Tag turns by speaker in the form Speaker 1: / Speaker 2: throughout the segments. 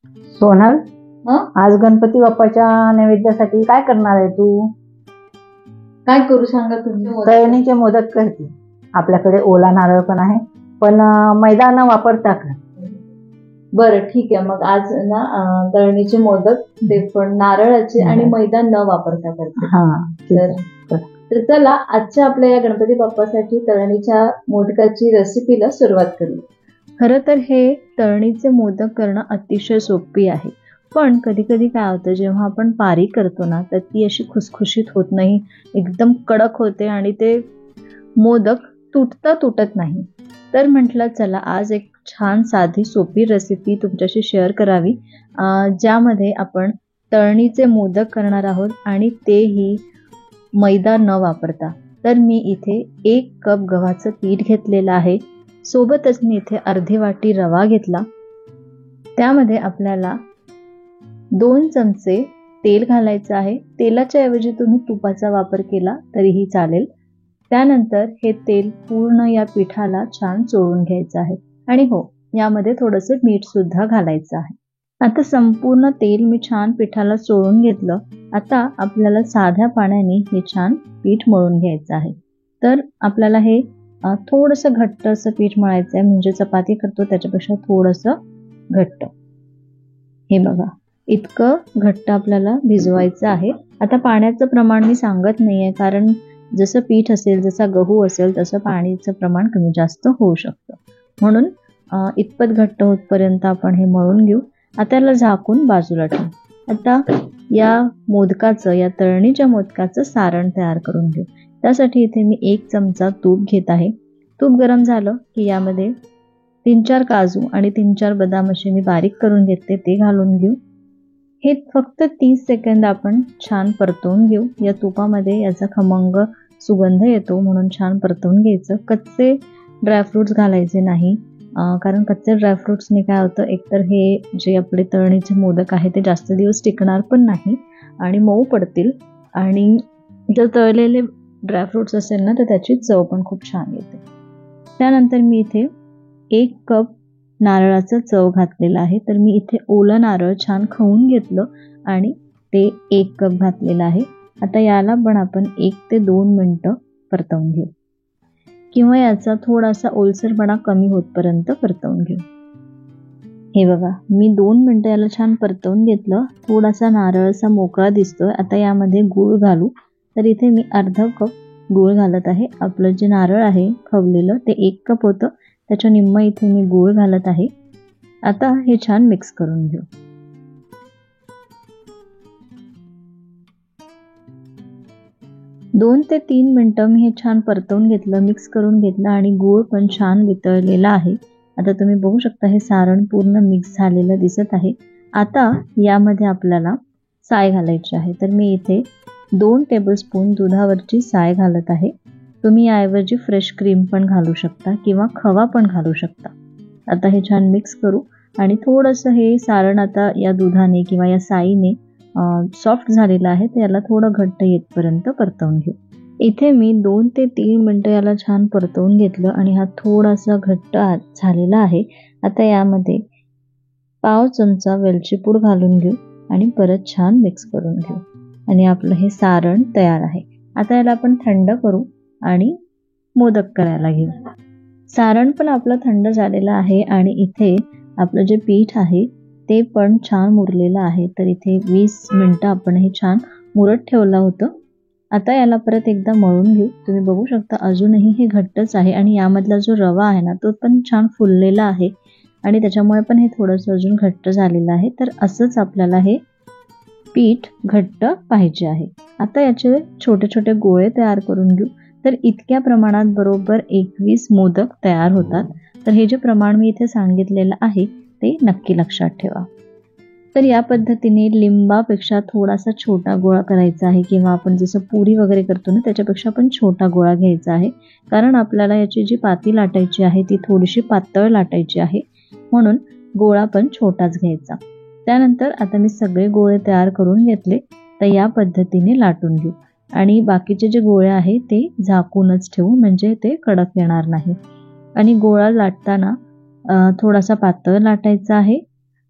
Speaker 1: सोनल,
Speaker 2: हं?
Speaker 1: आज गणपती बाप्पाच्या नैवेद्यासाठी काय करणार आहे तू?
Speaker 2: काय करू सांगा तुम्ही?
Speaker 1: तळणीचे मोदक करते. आपल्याकडे ओला नारळ पण आहे, पण मैदा न वापरता का?
Speaker 2: बरं ठीक आहे, मग आज ना तळणीचे मोदक ते पण नारळाचे आणि मैदा न वापरता करते.
Speaker 1: हा, ठीक
Speaker 2: तर
Speaker 1: आहे.
Speaker 2: तर चला आजच्या आपल्या या गणपती बाप्पासाठी तळणीच्या मोदकाची रेसिपीला सुरुवात करू. खरं तर हे तळणीचे मोदक करणं अतिशय सोपी आहे, पण कधी कधी काय होतं, जेव्हा आपण पारी करतो ना तर ती अशी खुसखुशीत होत नाही, एकदम कडक होते आणि ते मोदक तुटत नाही. तर म्हटलं चला आज एक छान साधी सोपी रेसिपी तुमच्याशी शेअर करावी, ज्यामध्ये आपण तळणीचे मोदक करणार आहोत आणि तेही मैदा न वापरता. तर मी इथे 1 कप गव्हाचं पीठ घेतलेलं आहे. सोबतच मी इथे अर्धी वाटी रवा घेतला. त्यामध्ये आपल्याला 2 चमचे तेल घालायचं आहे. तेलाच्या ऐवजी तुम्ही तुपाचा वापर केला तरीही चालेल. त्यानंतर हे तेल पूर्ण या पिठाला छान चोळून घ्यायचं आहे आणि हो, यामध्ये थोडंसं मीठ सुद्धा घालायचं आहे. आता संपूर्ण तेल मी छान पिठाला चोळून घेतलं. आता आपल्याला साध्या पाण्याने हे छान पीठ मळून घ्यायचं आहे. तर आपल्याला हे थोडंसं घट्ट असं पीठ मळायचं आहे, म्हणजे चपाती करतो त्याच्यापेक्षा थोडंसं घट्ट. हे बघा, इतकं घट्ट आपल्याला भिजवायचं आहे. आता पाण्याचं प्रमाण मी सांगत नाहीये, कारण जसं पीठ असेल, जसा गहू असेल तसं पाण्याचं प्रमाण कमी जास्त होऊ शकतं. म्हणून इतपत घट्ट होतपर्यंत आपण हे मळून घेऊ. आता याला झाकून बाजूला ठेवू. आता या मोदकाचं, या तळणीच्या मोदकाचं सारण तयार करून घेऊ. त्यासाठी इथे मी 1 चमचा तूप घेत आहे. तूप गरम झालं की यामध्ये 3-4 काजू आणि 3-4 बदाम असे मी बारीक करून घेतले, ते घालून घेऊ. हे फक्त 30 सेकंद आपण छान परतवून घेऊ. या तुपामध्ये याचा खमंग सुगंध येतो, म्हणून छान परतवून घ्यायचं. कच्चे ड्रायफ्रुट्स घालायचे नाही, कारण कच्चे ड्रायफ्रुट्सने काय होतं, एकतर हे जे आपले तळणीचे मोदक आहे ते जास्त दिवस टिकणार पण नाही आणि मऊ पडतील, आणि जर तळलेले ड्रायफ्रुट्स असेल ना तर त्याची चव पण खूप छान येते. त्यानंतर मी इथे 1 कप नारळाचं चव घातलेलं आहे. तर मी इथे ओलं नारळ छान खवून घेतलं आणि ते 1 कप घातलेलं आहे. आता याला पण आपण 1 ते 2 मिनिटं परतवून घेऊ, किंवा याचा थोडासा ओलसरपणा कमी होतपर्यंत परतवून घेऊ. हे बघा, मी 2 मिनिटं याला छान परतवून घेतलं. थोडासा नारळ असा मोकळा दिसतोय. आता यामध्ये गूळ घालू. तर इथे मी अर्धा कप गूळ घालत आहे. आपलं जे नारळ आहे खवलेलं ते 1 कप होतं, त्याच्या निम्म इथे मी गूळ घालत आहे. आता हे छान मिक्स करून घेऊ. 2 ते 3 मिनिटं मी हे छान परतवून घेतलं, मिक्स करून घेतलं आणि गूळ पण छान वितळलेला आहे. आता तुम्ही बघू शकता हे सारण पूर्ण मिक्स झालेलं दिसत आहे. आता यामध्ये आपल्याला साय घालायची आहे. तर मी इथे 2 टेबलस्पून दुधावरची साय घालत आहे. तुम्ही याऐवजी फ्रेश क्रीम पण घालू शकता किंवा खवा पण घालू शकता. आता हे छान मिक्स करू आणि थोडंसं हे सारण आता या दुधाने किंवा या साईने सॉफ्ट झालेलं आहे, तर याला थोडं घट्ट येतपर्यंत परतवून घेऊ. इथे मी 2 ते 3 मिनिटं याला छान परतवून घेतलं आणि हा थोडासा घट्ट झालेला आहे. आता यामध्ये पाव चमचा वेलची पूड घालून घेऊ आणि परत छान मिक्स करून घेऊ आणि आपलं हे सारण तयार आहे. आता याला आपण थंड करू आणि मोदक करायला घेऊ. सारण पण आपलं थंड झालेलं आहे आणि इथे आपलं जे पीठ आहे ते पण छान मुरलेलं आहे. तर इथे 20 मिनिटं आपण हे छान मुरत ठेवलं होतं. आता याला परत एकदा मळून घेऊ. तुम्ही बघू शकता अजूनही हे घट्टच आहे आणि यामधला जो रवा आहे ना तो पण छान फुललेला आहे आणि त्याच्यामुळे पण हे थोडंसं अजून घट्ट झालेलं आहे. तर असंच आपल्याला हे पीठ घट्ट पाहिजे आहे. आता याचे छोटे छोटे गोळे तयार करून घेऊ. तर इतक्या प्रमाणात बरोबर 21 मोदक तयार होतात. तर हे जे प्रमाण मी इथे सांगितलेलं आहे ते नक्की लक्षात ठेवा. तर या पद्धतीने लिंबापेक्षा थोडासा छोटा गोळा करायचा आहे, किंवा आपण जसं पुरी वगैरे करतो ना त्याच्यापेक्षा पण छोटा गोळा घ्यायचा आहे, कारण आपल्याला याची जी पाती लाटायची आहे ती थोडीशी पातळ लाटायची आहे, म्हणून गोळा पण छोटाच घ्यायचा. त्यानंतर आता मी सगळे गोळे तयार करून घेतले. तर या पद्धतीने लाटून घेऊ आणि बाकीचे जे गोळे आहे ते झाकूनच ठेवू, म्हणजे ते कडक येणार नाही. आणि गोळा लाटताना थोडासा पातळ लाटायचा आहे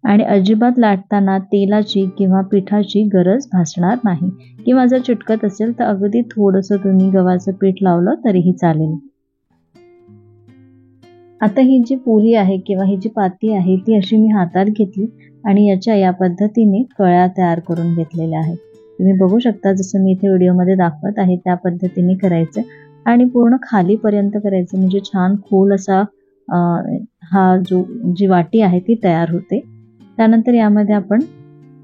Speaker 2: आणि अजिबात लाटताना तेलाची किंवा पिठाची गरज भासणार नाही, किंवा जर चिटकत असेल तर अगदी थोडंसं तुम्ही गव्हाचं पीठ लावलं तरीही चालेल. आता ही जी पुरी आहे किंवा ही जी पाती आहे ती अशी मी हातात घेतली आणि याच्या या पद्धतीने कळ्या तयार करून घेतलेल्या आहेत. तुम्ही बघू शकता, जसं मी इथे व्हिडिओमध्ये दाखवत आहे त्या पद्धतीने करायचं आणि पूर्ण खालीपर्यंत करायचं, म्हणजे छान खोल असा हा जी वाटी आहे ती तयार होते. त्यानंतर यामध्ये आपण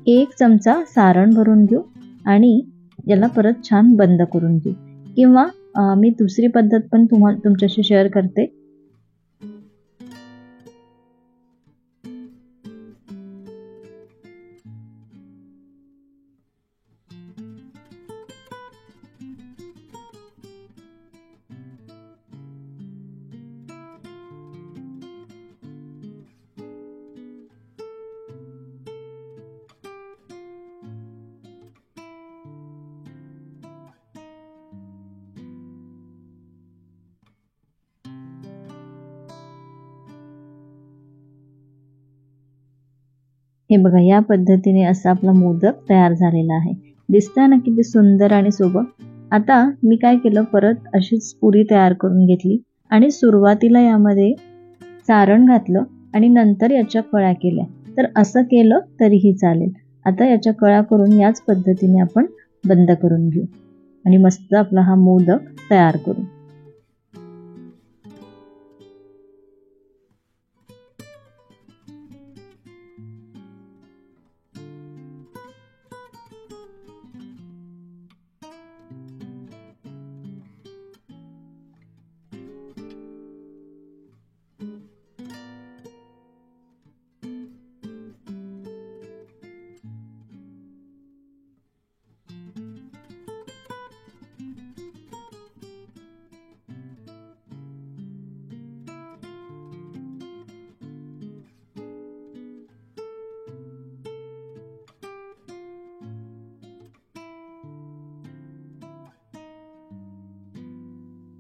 Speaker 2: 1 चमचा सारण भरून घेऊ आणि याला परत छान बंद करून घेऊ, किंवा मी दुसरी पद्धत पण तुमच्याशी शेअर करते. हे बघा, या पद्धतीने असा आपला मोदक तयार झालेला आहे. दिसतंय ना किती सुंदर आणि सोबत. आता मी काय केलं, परत अशीच पुरी तयार करून घेतली आणि सुरुवातीला यामध्ये सारण घातलं आणि नंतर याच्या कळ्या केल्या. तर असं केलं तरीही चालेल. आता याच्या कळ्या करून याच पद्धतीने आपण बंद करून घेऊ आणि मस्त आपला हा मोदक तयार करू.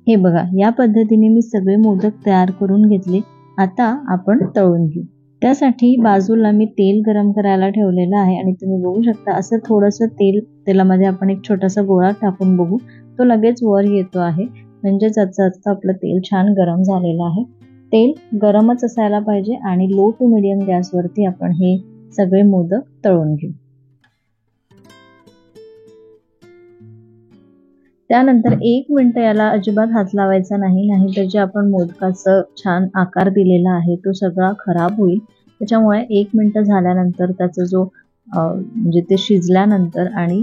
Speaker 2: हे बघा, या पद्धतीने मी सगळे मोदक तयार करून घेतले. आता आपण तळून घेऊ. त्यासाठी बाजूला मी तेल गरम करायला ठेवलेलं आहे आणि तुम्ही बघू शकता असं थोडंसं तेलामध्ये आपण एक छोटासा गोळा टाकून बघू, तो लगेच वर येतो आहे. म्हणजेच याचा आपलं तेल छान गरम झालेलं आहे. तेल गरमच असायला पाहिजे आणि लो टू मीडियम गॅसवरती आपण हे सगळे मोदक तळून घेऊ. त्यानंतर 1 मिनिट याला अजिबात हात लावायचा नाही, नाहीतर जे आपण मोदकाचं छान आकार दिलेला आहे तो सगळा खराब होईल. त्याच्यामुळे 1 मिनिट झाल्यानंतर त्याचा जो म्हणजे ते शिजल्यानंतर आणि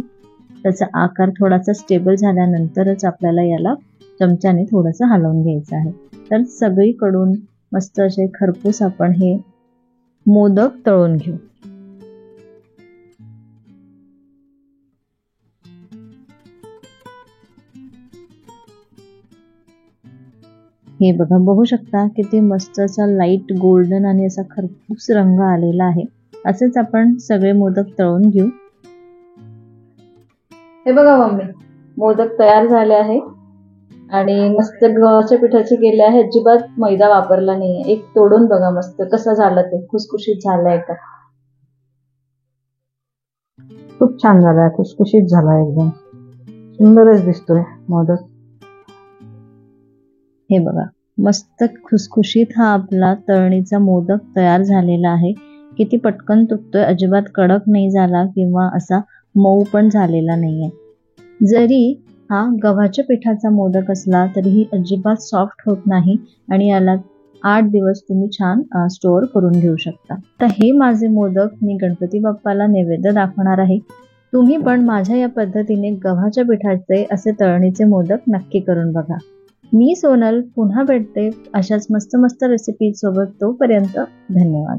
Speaker 2: त्याचा आकार थोडासा स्टेबल झाल्यानंतरच आपल्याला याला चमच्याने थोडंसं हलवून घ्यायचं आहे. तर सगळीकडून मस्त असे खरपूस आपण हे मोदक तळून घेऊ. हे बघा, बघू शकता किती मस्त असा लाईट गोल्डन आणि असा खरपूस रंग आलेला आहे. असेच आपण सगळे मोदक तळून घेऊ. हे बघा मम्मी, मोदक तयार झाले आहे आणि मस्त गव्हाच्या पिठाचे केले आहे. अजिबात मैदा वापरला नाहीये. एक तोडून बघा मस्त कसा झाला, ते खुसखुशीत झालाय का?
Speaker 1: खूप छान झालाय, खुसखुशीत झालाय, एकदम सुंदरच दिसतोय मोदक.
Speaker 2: हे बघा, मस्त खुसखुशीत हा आपला तळणीचा मोदक तयार झालेला आहे. किती पटकन तुटतोय, अजिबात कडक नाही झाला किंवा असा मऊ पण झालेला नाहीये. जरी हा गव्हाच्या पिठाचा मोदक असला तरीही अजिबात सॉफ्ट होत नाही आणि याला 8 दिवस तुम्ही छान स्टोअर करून घेऊ शकता. तर हे माझे मोदक मी गणपती बाप्पाला नैवेद्य दाखवणार आहे. तुम्ही पण माझ्या या पद्धतीने गव्हाच्या पिठाचे असे तळणीचे मोदक नक्की करून बघा. मी सोनल पुन्हा भेटते अशाच मस्त मस्त रेसिपी सोबत. तोपर्यंत धन्यवाद.